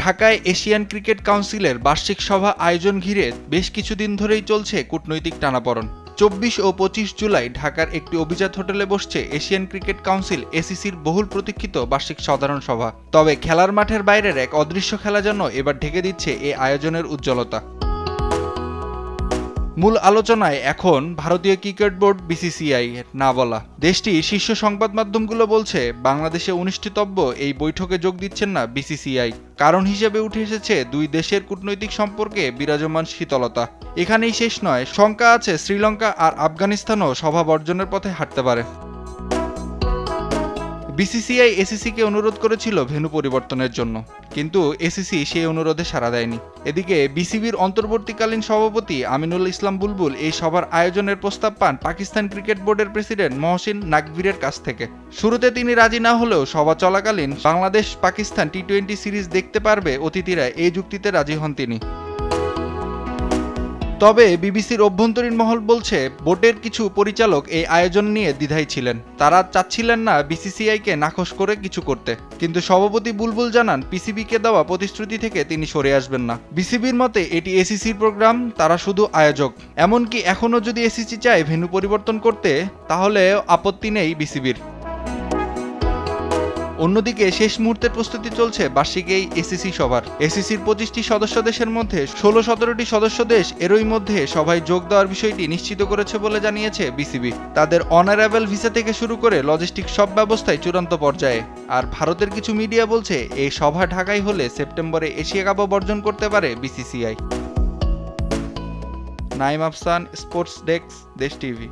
ঢাকায় Asian cricket কাউন্সিলের বার্ষিক সভা আয়োজন ঘিরে বেশ কিছুদিন ধরেই চলছে কূটনৈতিক টানাপোড়েন। 24 ও 25 জুলাই ঢাকার একটি অভিজাত হোটেলে বসছে এশিয়ান ক্রিকেট কাউন্সিল এসিসির বহুল প্রতীক্ষিত বার্ষিক সাধারণ সভা। তবে খেলার মাঠের বাইরের এক অদৃশ্য খেলা যেন এবার ঢেকে দিচ্ছে এই আয়োজনের উজ্জ্বলতা। মূল আলোচনায় এখন ভারতীয় ক্রিকেট বোর্ড বিসিসিআই এর না বলা। দেশটির শীর্ষ সংবাদ মাধ্যমগুলো বলছে বাংলাদেশে অনুষ্ঠিতব্য এই বৈঠকে যোগ দিচ্ছেন না বিসিসিআই। কারণ হিসেবে উঠে এসেছে দুই দেশের কূটনৈতিক সম্পর্কে বিরাজমান শীতলতা। এখানেই শেষ নয়, শঙ্কা আছে শ্রীলঙ্কা আর আফগানিস্তানও সভা বর্জনের পথে হাঁটতে পারে। বিসিসিআই এসিসিকে অনুরোধ করেছিল ভেন্যু পরিবর্তনের জন্য, কিন্তু এসিসি সেই অনুরোধে সাড়া দেয়নি। এদিকে বিসিবির অন্তর্বর্তীকালীন সভাপতি আমিনুল ইসলাম বুলবুল এই সভার আয়োজনের প্রস্তাব পান পাকিস্তান ক্রিকেট বোর্ডের প্রেসিডেন্ট মহসিন নাকভীরের কাছ থেকে। শুরুতে তিনি রাজি না হলেও সভা চলাকালীন বাংলাদেশ পাকিস্তান টি-20 সিরিজ দেখতে পারবে অতিথিরা, এই যুক্তিতে রাজি হন তিনি। তবে বিবিসির অভ্যন্তরীণ মহল বলছে বোর্ডের কিছু পরিচালক এই আয়োজন নিয়ে দ্বিধায় ছিলেন। তারা চাচ্ছিলেন না বিসিসিআইকে নাখোশ করে কিছু করতে। কিন্তু সভাপতি বুলবুল জানান পিসিবিকে দেওয়া প্রতিশ্রুতি থেকে তিনি সরে আসবেন না। বিসিবির মতে এটি এসিসির প্রোগ্রাম, তারা শুধু আয়োজক। এমনকি এখনও যদি এসিসি চায় ভেন্যু পরিবর্তন করতে, তাহলে আপত্তি নেই বিসিবির। অন্যদিকে শেষ মুহূর্তের প্রস্তুতি চলছে বার্ষিক এই এসিসি সভার। এসিসির 25টি সদস্য দেশের মধ্যে 16-17টি সদস্য দেশ এরই মধ্যে সভায় যোগ দেওয়ার বিষয়টি নিশ্চিত করেছে বলে জানিয়েছে বিসিবি। তাদের অনারেবল ভিসা থেকে শুরু করে লজিস্টিক সব ব্যবস্থায় চূড়ান্ত পর্যায়ে। আর ভারতের কিছু মিডিয়া বলছে এই সভা ঢাকায় হলে সেপ্টেম্বরে এশিয়া কাপও বর্জন করতে পারে বিসিসিআই। নাইম আফসান, স্পোর্টস ডেস্ক, দেশ টিভি।